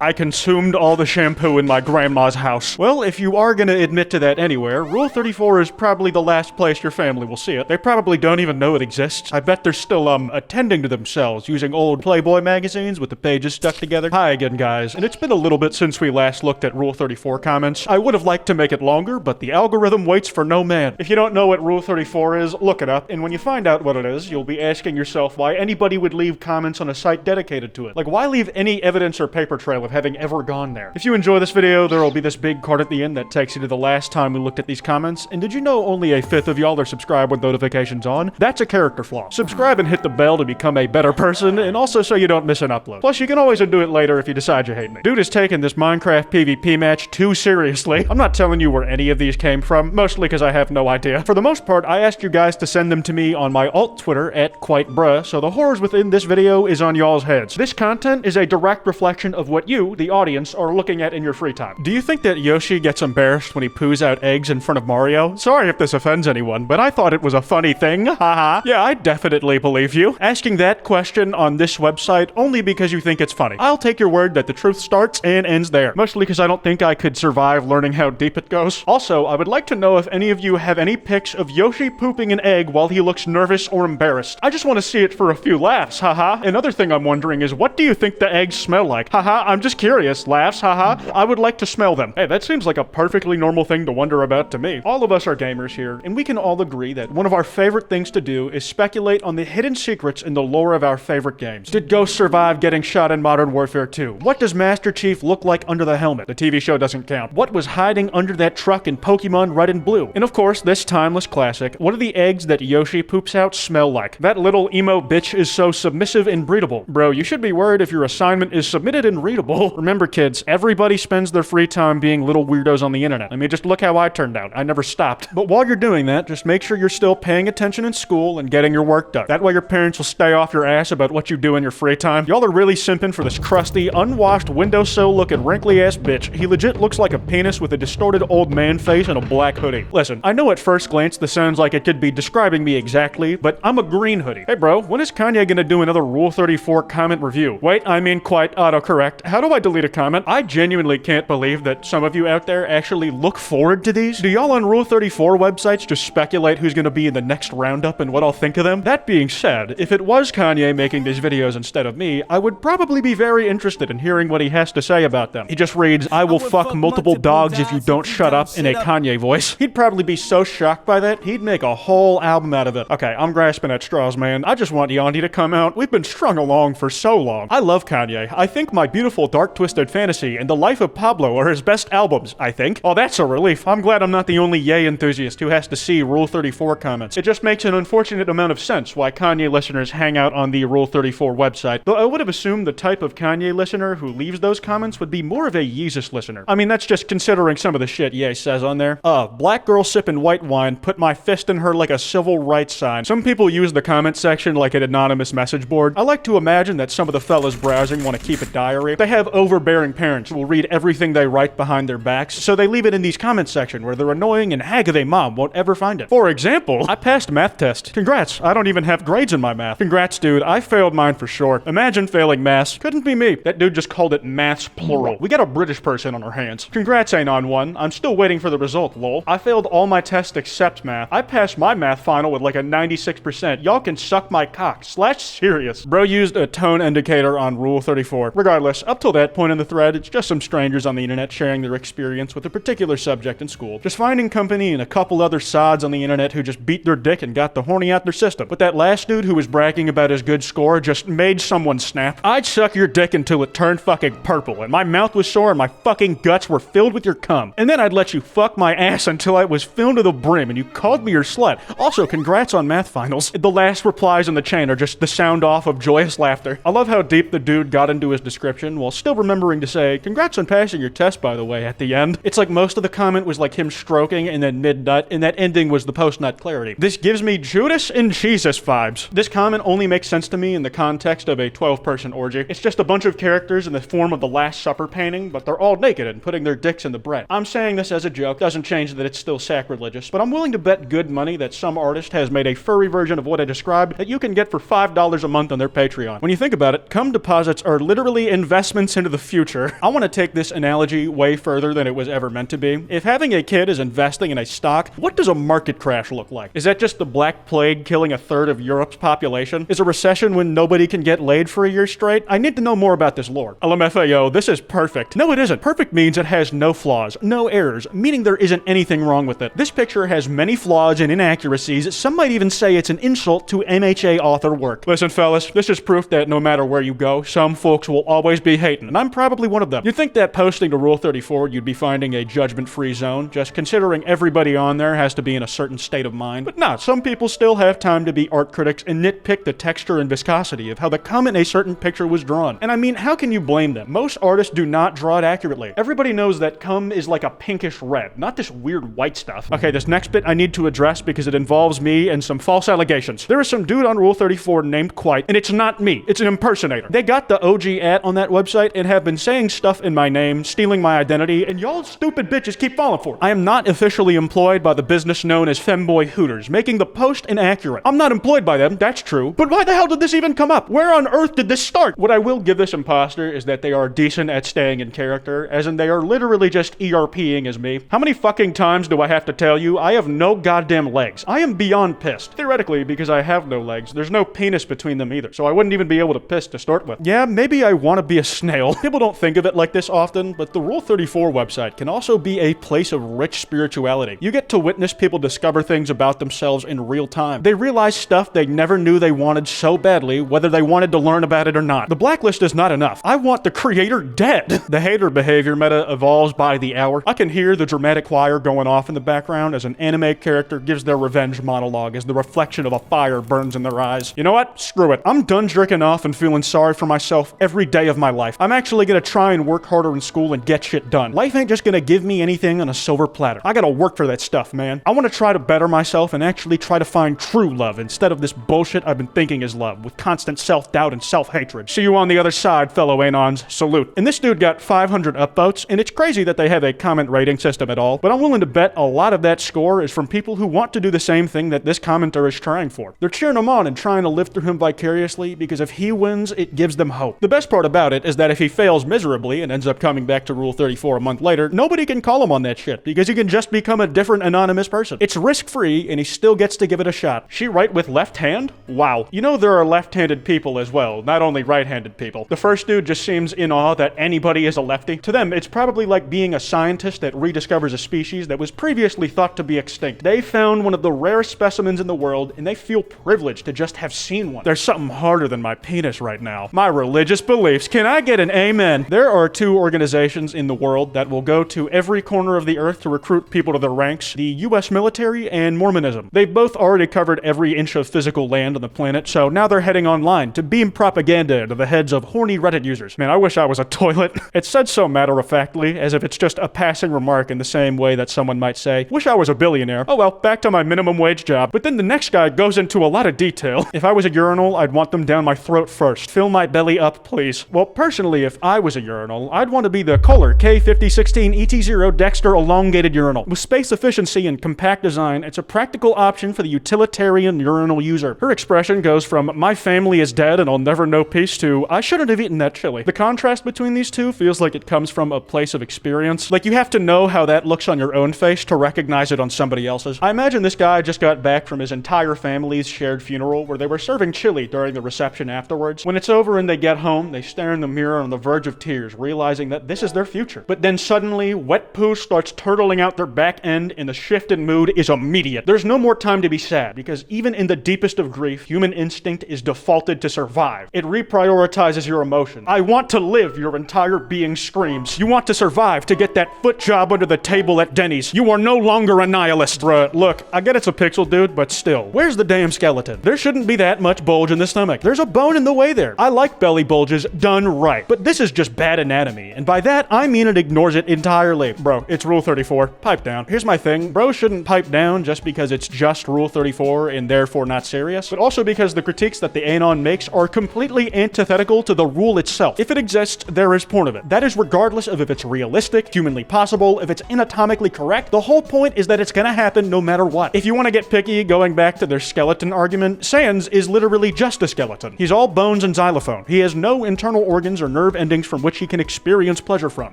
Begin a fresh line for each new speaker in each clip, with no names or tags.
I consumed all the shampoo in my grandma's house. Well, if you are gonna admit to that anywhere, Rule 34 is probably the last place your family will see it. They probably don't even know it exists. I bet they're still, attending to themselves using old Playboy magazines with the pages stuck together. Hi again, guys, and it's been a little bit since we last looked at Rule 34 comments. I would have liked to make it longer, but the algorithm waits for no man. If you don't know what Rule 34 is, look it up, and when you find out what it is, you'll be asking yourself why anybody would leave comments on a site dedicated to it. Like, why leave any evidence or paper trail of having ever gone there? If you enjoy this video, there will be this big card at the end that takes you to the last time we looked at these comments. And did you know only a fifth of y'all are subscribed with notifications on? That's a character flaw. Subscribe and hit the bell to become a better person, and also so you don't miss an upload. Plus, you can always undo it later if you decide you hate me. Dude is taking this Minecraft PvP match too seriously. I'm not telling you where any of these came from, mostly because I have no idea. For the most part, I asked you guys to send them to me on my alt Twitter at Kwite, so the horrors within this video is on y'all's heads. This content is a direct reflection of what you, the audience, are looking at in your free time. Do you think that Yoshi gets embarrassed when he poos out eggs in front of Mario? Sorry if this offends anyone, but I thought it was a funny thing. Haha. Yeah, I definitely believe you. Asking that question on this website only because you think it's funny. I'll take your word that the truth starts and ends there. Mostly because I don't think I could survive learning how deep it goes. Also, I would like to know if any of you have any pics of Yoshi pooping an egg while he looks nervous or embarrassed. I just want to see it for a few laughs, haha. Another thing I'm wondering is, what do you think the eggs smell like? Haha, I'm just curious. Laughs, haha. I would like to smell them. Hey, that seems like a perfectly normal thing to wonder about to me. All of us are gamers here, and we can all agree that one of our favorite things to do is speculate on the hidden secrets in the lore of our favorite games. Did Ghost survive getting shot in Modern Warfare 2? What does Master Chief look like under the helmet? The TV show doesn't count. What was hiding under that truck in Pokemon Red and Blue? And of course, this timeless classic, what do the eggs that Yoshi poops out smell like? That little emo bitch is so submissive and breedable. Bro, you should be worried if your assignment is submitted and readable. Remember, kids, everybody spends their free time being little weirdos on the internet. I mean, just look how I turned out. I never stopped. But while you're doing that, just make sure you're still paying attention in school and getting your work done. That way your parents will stay off your ass about what you do in your free time. Y'all are really simping for this crusty, unwashed, windowsill looking wrinkly ass bitch. He legit looks like a penis with a distorted old man face and a black hoodie. Listen, I know at first glance this sounds like it could be describing me exactly, but I'm a green hoodie. Hey bro, when is Kanye gonna do another Rule 34 comment review? Wait, I mean quite autocorrect. How do I delete a comment? I genuinely can't believe that some of you out there actually look forward to these. Do y'all on Rule 34 websites just speculate who's gonna be in the next roundup and what I'll think of them? That being said, if it was Kanye making these videos instead of me, I would probably be very interested in hearing what he has to say about them. He just reads, "I will fuck multiple dogs if you don't shut up," in a Kanye voice. He'd probably be so shocked by that, he'd make a whole album out of it. Okay, I'm grasping at straws, man. I just want Yanni to come out. We've been strung along for so long. I love Kanye. I think My Beautiful Dark Twisted Fantasy and The Life of Pablo are his best albums, I think. Oh, that's a relief. I'm glad I'm not the only Ye enthusiast who has to see Rule 34 comments. It just makes an unfortunate amount of sense why Kanye listeners hang out on the Rule 34 website, though I would have assumed the type of Kanye listener who leaves those comments would be more of a Yeezus listener. I mean, that's just considering some of the shit Ye says on there. Black girl sipping white wine, put my fist in her like a civil rights sign. Some people use the comment section like an anonymous message board. I like to imagine that some of the fellas browsing want to keep a diary. They have overbearing parents who will read everything they write behind their backs, so they leave it in these comment section where their annoying and hag of a mom won't ever find it. For example, I passed math test. Congrats, I don't even have grades in my math. Congrats, dude, I failed mine for sure. Imagine failing maths. Couldn't be me. That dude just called it maths plural. We got a British person on our hands. Congrats ain't on one. I'm still waiting for the result, lol. I failed all my tests except math. I passed my math final with like a 96%. Y'all can suck my cock. /serious. Bro used a tone indicator on Rule 34. Regardless, up till that point in the thread, it's just some strangers on the internet sharing their experience with a particular subject in school. Just finding company and a couple other sods on the internet who just beat their dick and got the horny out their system. But that last dude who was bragging about his good score just made someone snap. I'd suck your dick until it turned fucking purple and my mouth was sore and my fucking guts were filled with your cum. And then I'd let you fuck my ass until I was filled to the brim and you called me your slut. Also, congrats on math finals. The last replies in the chain are just the sound off of joyous laughter. I love how deep the dude got into his description while still remembering to say, "Congrats on passing your test, by the way," at the end. It's like most of the comment was like him stroking and then mid-nut, and that ending was the post-nut clarity. This gives me Judas and Jesus vibes. This comment only makes sense to me in the context of a 12-person orgy. It's just a bunch of characters in the form of the Last Supper painting, but they're all naked and putting their dicks in the bread. I'm saying this as a joke, doesn't change that it's still sacrilegious, but I'm willing to bet good money that some artist has made a furry version of what I described that you can get for $5 a month on their Patreon. When you think about it, cum deposits are literally investments glimpse into the future. I want to take this analogy way further than it was ever meant to be. If having a kid is investing in a stock, what does a market crash look like? Is that just the Black Plague killing a third of Europe's population? Is a recession when nobody can get laid for a year straight? I need to know more about this lore. LMFAO, this is perfect. No, it isn't. Perfect means it has no flaws, no errors, meaning there isn't anything wrong with it. This picture has many flaws and inaccuracies. Some might even say it's an insult to MHA author work. Listen, fellas, this is proof that no matter where you go, some folks will always be hating, and I'm probably one of them. You'd think that posting to Rule 34 you'd be finding a judgment-free zone, just considering everybody on there has to be in a certain state of mind. But nah, some people still have time to be art critics and nitpick the texture and viscosity of how the cum in a certain picture was drawn. And I mean, how can you blame them? Most artists do not draw it accurately. Everybody knows that cum is like a pinkish red, not this weird white stuff. Okay, this next bit I need to address because it involves me and some false allegations. There is some dude on Rule 34 named Kwite, and it's not me. It's an impersonator. They got the OG on that website and have been saying stuff in my name, stealing my identity, and y'all stupid bitches keep falling for it. I am not officially employed by the business known as femboy Hooters, making the post inaccurate. I'm not employed by them, that's true, but why the hell did this even come up? Where on earth did this start? What I will give this imposter is that they are decent at staying in character, as in they are literally just ERPing as me. How many fucking times do I have to tell you I have no goddamn legs? I am beyond pissed. Theoretically, because I have no legs, there's no penis between them either, so I wouldn't even be able to piss to start with. Yeah, maybe I want to be a snail. People don't think of it like this often, but the Rule 34 website can also be a place of rich spirituality. You get to witness people discover things about themselves in real time. They realize stuff they never knew they wanted so badly, whether they wanted to learn about it or not. The blacklist is not enough. I want the creator dead. The hater behavior meta evolves by the hour. I can hear the dramatic choir going off in the background as an anime character gives their revenge monologue as the reflection of a fire burns in their eyes. You know what? Screw it. I'm done jerking off and feeling sorry for myself every day of my life. I'm actually gonna try and work harder in school and get shit done. Life ain't just gonna give me anything on a silver platter. I gotta work for that stuff, man. I wanna try to better myself and actually try to find true love instead of this bullshit I've been thinking is love, with constant self-doubt and self-hatred. See you on the other side, fellow Anons. Salute. And this dude got 500 upvotes, and it's crazy that they have a comment rating system at all, but I'm willing to bet a lot of that score is from people who want to do the same thing that this commenter is trying for. They're cheering him on and trying to live through him vicariously because if he wins, it gives them hope. The best part about it is that if he fails miserably and ends up coming back to Rule 34 a month later, nobody can call him on that shit because he can just become a different anonymous person. It's risk-free and he still gets to give it a shot. She write with left hand? Wow. You know there are left-handed people as well, not only right-handed people. The first dude just seems in awe that anybody is a lefty. To them, it's probably like being a scientist that rediscovers a species that was previously thought to be extinct. They found one of the rarest specimens in the world and they feel privileged to just have seen one. There's something harder than my penis right now. My religious beliefs. Can I get an amen? There are two organizations in the world that will go to every corner of the earth to recruit people to their ranks: the US military and Mormonism. They've both already covered every inch of physical land on the planet, so now they're heading online to beam propaganda into the heads of horny Reddit users. Man, I wish I was a toilet. It's said so matter-of-factly, as if it's just a passing remark in the same way that someone might say, wish I was a billionaire. Oh well, back to my minimum wage job. But then the next guy goes into a lot of detail. If I was a urinal, I'd want them down my throat first. Fill my belly up, please. Well, personally, if I was a urinal, I'd want to be the Kohler K5016 ET0 Dexter elongated urinal. With space efficiency and compact design, it's a practical option for the utilitarian urinal user. Her expression goes from, my family is dead and I'll never know peace, to, I shouldn't have eaten that chili. The contrast between these two feels like it comes from a place of experience. Like you have to know how that looks on your own face to recognize it on somebody else's. I imagine this guy just got back from his entire family's shared funeral where they were serving chili during the reception afterwards. When it's over and they get home, they stare in the mirror on the verge of tears, realizing that this is their future. But then suddenly, wet poo starts turtling out their back end and the shift in mood is immediate. There's no more time to be sad, because even in the deepest of grief, human instinct is defaulted to survive. It reprioritizes your emotion. I want to live, your entire being screams. You want to survive to get that foot job under the table at Denny's. You are no longer a nihilist. Bruh, look, I get it's a pixel, dude, but still, where's the damn skeleton? There shouldn't be that much bulge in the stomach. There's a bone in the way there. I like belly bulges done right, but this is just bad anatomy, and by that, I mean it ignores it entirely. Bro, it's Rule 34. Pipe down. Here's my thing. Bro shouldn't pipe down just because it's just Rule 34 and therefore not serious, but also because the critiques that the Anon makes are completely antithetical to the rule itself. If it exists, there is porn of it. That is regardless of if it's realistic, humanly possible, if it's anatomically correct. The whole point is that it's gonna happen no matter what. If you want to get picky, going back to their skeleton argument, Sans is literally just a skeleton. He's all bones and xylophone. He has no internal organs or nerve endings from which he can experience pleasure from.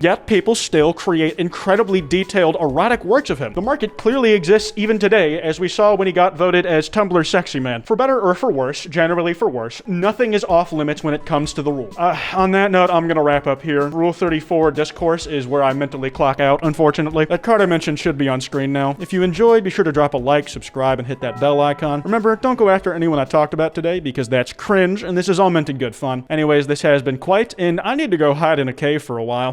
Yet, people still create incredibly detailed erotic works of him. The market clearly exists even today, as we saw when he got voted as Tumblr's sexy man. For better or for worse, generally for worse, nothing is off limits when it comes to the rule. On that note, I'm gonna wrap up here. Rule 34 discourse is where I mentally clock out, unfortunately. That card I mentioned should be on screen now. If you enjoyed, be sure to drop a like, subscribe, and hit that bell icon. Remember, don't go after anyone I talked about today, because that's cringe, and this is all meant in good fun. Anyways, this has been Kwite, and I need to go hide in a cave for a while.